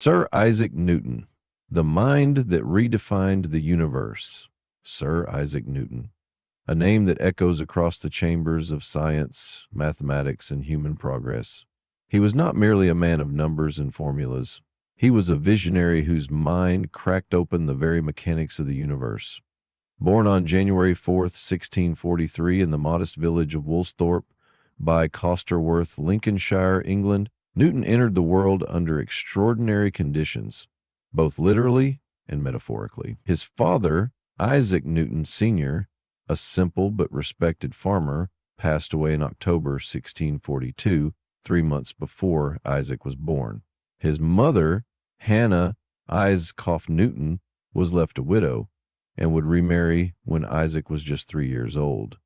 Sir Isaac Newton, the mind that redefined the universe. Sir Isaac Newton, a name that echoes across the chambers of science, mathematics, and human progress. He was not merely a man of numbers and formulas. He was a visionary whose mind cracked open the very mechanics of the universe. Born on January 4th, 1643, in the modest village of Woolsthorpe by Costerworth, Lincolnshire, England, Newton entered the world under extraordinary conditions, both literally and metaphorically. His father, Isaac Newton Sr., a simple but respected farmer, passed away in October 1642, 3 months before Isaac was born. His mother, Hannah Iscoff Newton, was left a widow and would remarry when Isaac was just 3 years old.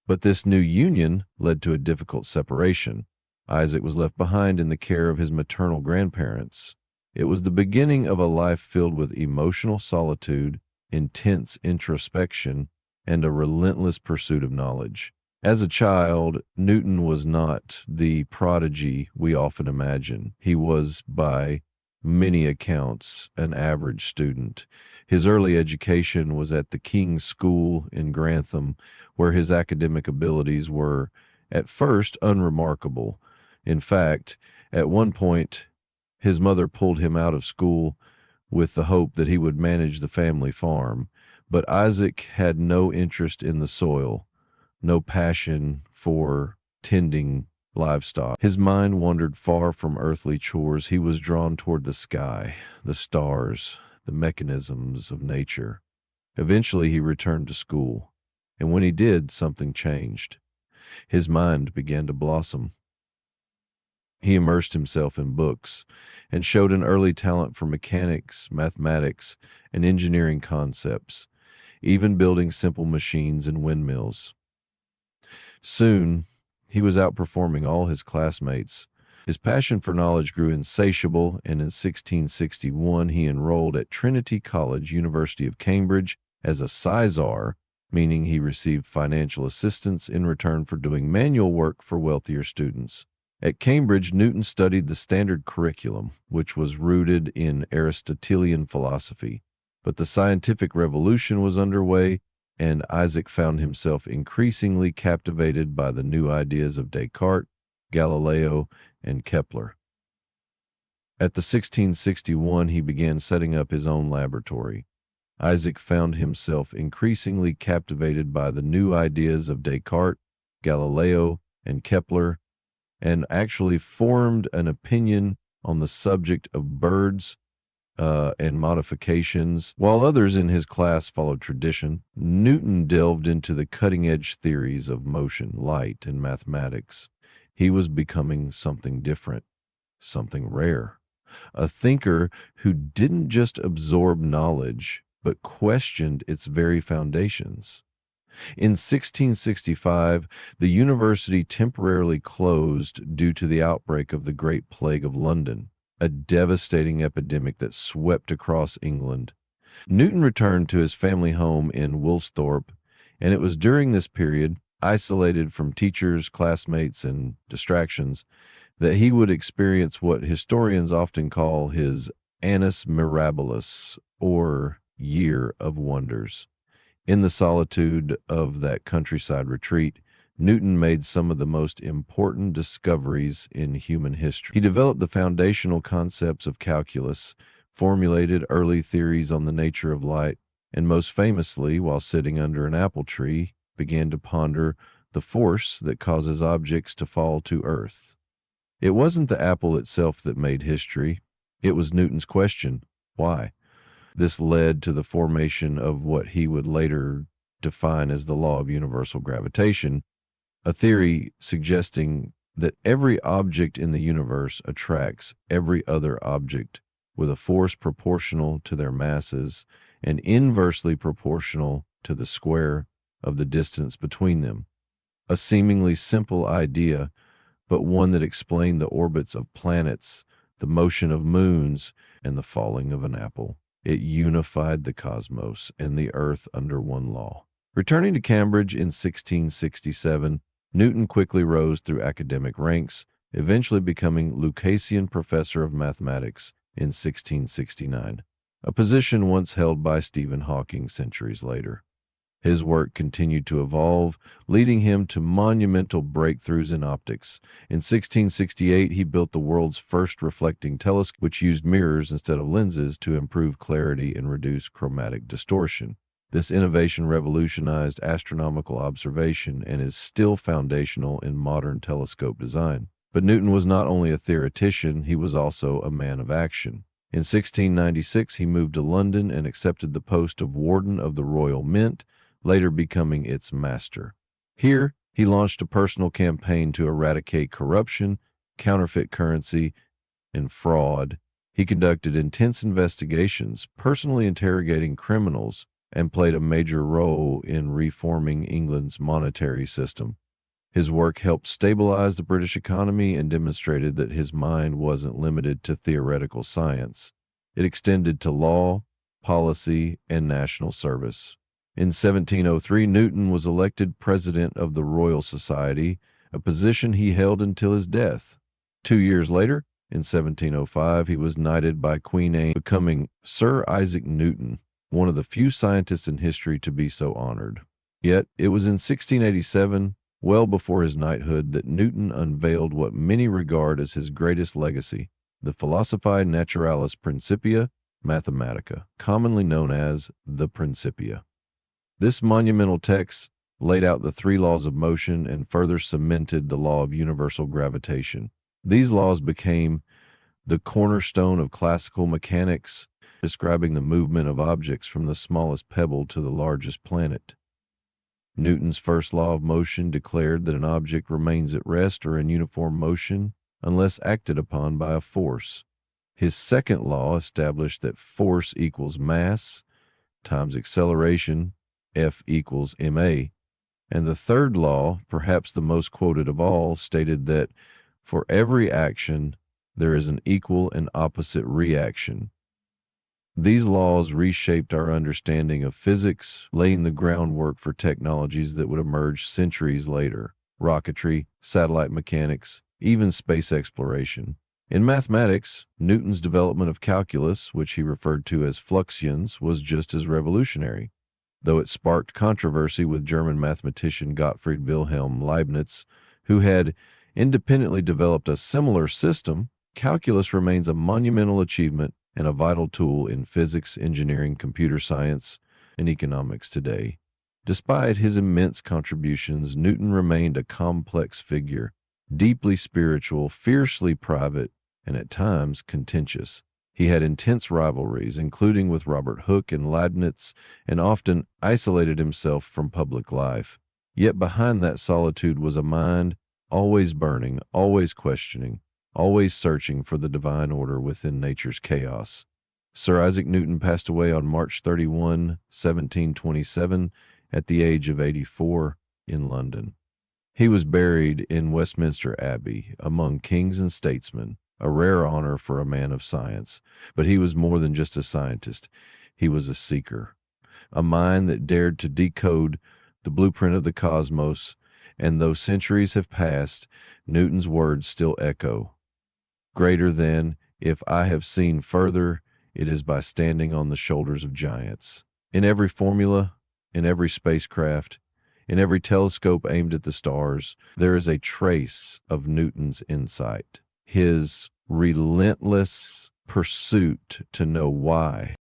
But this new union led to a difficult separation. Isaac was left behind in the care of his maternal grandparents. It was the beginning of a life filled with emotional solitude, intense introspection, and a relentless pursuit of knowledge. As a child, Newton was not the prodigy we often imagine. He was, by many accounts, an average student. His early education was at the King's School in Grantham, where his academic abilities were, at first, unremarkable. In fact, at one point, his mother pulled him out of school with the hope that he would manage the family farm. But Isaac had no interest in the soil, no passion for tending livestock. His mind wandered far from earthly chores. He was drawn toward the sky, the stars, the mechanisms of nature. Eventually, he returned to school, and when he did, something changed. His mind began to blossom. He immersed himself in books and showed an early talent for mechanics, mathematics, and engineering concepts, even building simple machines and windmills. Soon, he was outperforming all his classmates. His passion for knowledge grew insatiable, and in 1661 he enrolled at Trinity College, University of Cambridge, as a sizar, meaning he received financial assistance in return for doing manual work for wealthier students. At Cambridge, Newton studied the standard curriculum, which was rooted in Aristotelian philosophy. But the scientific revolution was underway, and Isaac found himself increasingly captivated by the new ideas of Descartes, Galileo, and Kepler. At the 1661, he began setting up his own laboratory. Isaac found himself increasingly captivated by the new ideas of Descartes, Galileo, and Kepler, and actually formed an opinion on the subject of birds and modifications. While others in his class followed tradition, Newton delved into the cutting-edge theories of motion, light, and mathematics. He was becoming something different, something rare, a thinker who didn't just absorb knowledge, but questioned its very foundations. In 1665, the university temporarily closed due to the outbreak of the Great Plague of London, a devastating epidemic that swept across England. Newton returned to his family home in Woolsthorpe, and it was during this period, isolated from teachers, classmates, and distractions, that he would experience what historians often call his annus mirabilis, or year of wonders. In the solitude of that countryside retreat, Newton made some of the most important discoveries in human history. He developed the foundational concepts of calculus, formulated early theories on the nature of light, and most famously, while sitting under an apple tree, began to ponder the force that causes objects to fall to earth. It wasn't the apple itself that made history. It was Newton's question, why? This led to the formation of what he would later define as the law of universal gravitation, a theory suggesting that every object in the universe attracts every other object with a force proportional to their masses and inversely proportional to the square of the distance between them. A seemingly simple idea, but one that explained the orbits of planets, the motion of moons, and the falling of an apple. It unified the cosmos and the earth under one law. Returning to Cambridge in 1667, Newton quickly rose through academic ranks, eventually becoming Lucasian Professor of Mathematics in 1669, a position once held by Stephen Hawking centuries later. His work continued to evolve, leading him to monumental breakthroughs in optics. In 1668, he built the world's first reflecting telescope, which used mirrors instead of lenses to improve clarity and reduce chromatic distortion. This innovation revolutionized astronomical observation and is still foundational in modern telescope design. But Newton was not only a theoretician, he was also a man of action. In 1696, he moved to London and accepted the post of Warden of the Royal Mint, later becoming its master. Here, he launched a personal campaign to eradicate corruption, counterfeit currency, and fraud. He conducted intense investigations, personally interrogating criminals, and played a major role in reforming England's monetary system. His work helped stabilize the British economy and demonstrated that his mind wasn't limited to theoretical science. It extended to law, policy, and national service. In 1703, Newton was elected president of the Royal Society, a position he held until his death. 2 years later, in 1705, he was knighted by Queen Anne, becoming Sir Isaac Newton, one of the few scientists in history to be so honored. Yet, it was in 1687, well before his knighthood, that Newton unveiled what many regard as his greatest legacy, the Philosophiae Naturalis Principia Mathematica, commonly known as the Principia. This monumental text laid out the three laws of motion and further cemented the law of universal gravitation. These laws became the cornerstone of classical mechanics, describing the movement of objects from the smallest pebble to the largest planet. Newton's first law of motion declared that an object remains at rest or in uniform motion unless acted upon by a force. His second law established that force equals mass times acceleration, F equals ma. And the third law, perhaps the most quoted of all, stated that for every action, there is an equal and opposite reaction. These laws reshaped our understanding of physics, laying the groundwork for technologies that would emerge centuries later: rocketry, satellite mechanics, even space exploration. In mathematics, Newton's development of calculus, which he referred to as fluxions, was just as revolutionary. Though it sparked controversy with German mathematician Gottfried Wilhelm Leibniz, who had independently developed a similar system, calculus remains a monumental achievement and a vital tool in physics, engineering, computer science, and economics today. Despite his immense contributions, Newton remained a complex figure, deeply spiritual, fiercely private, and at times contentious. He had intense rivalries, including with Robert Hooke and Leibniz, and often isolated himself from public life. Yet behind that solitude was a mind always burning, always questioning, always searching for the divine order within nature's chaos. Sir Isaac Newton passed away on March 31, 1727, at the age of 84 in London. He was buried in Westminster Abbey among kings and statesmen, a rare honor for a man of science. But he was more than just a scientist. He was a seeker, a mind that dared to decode the blueprint of the cosmos, and though centuries have passed, Newton's words still echo. Greater than, if I have seen further, it is by standing on the shoulders of giants. In every formula, in every spacecraft, in every telescope aimed at the stars, there is a trace of Newton's insight, his relentless pursuit to know why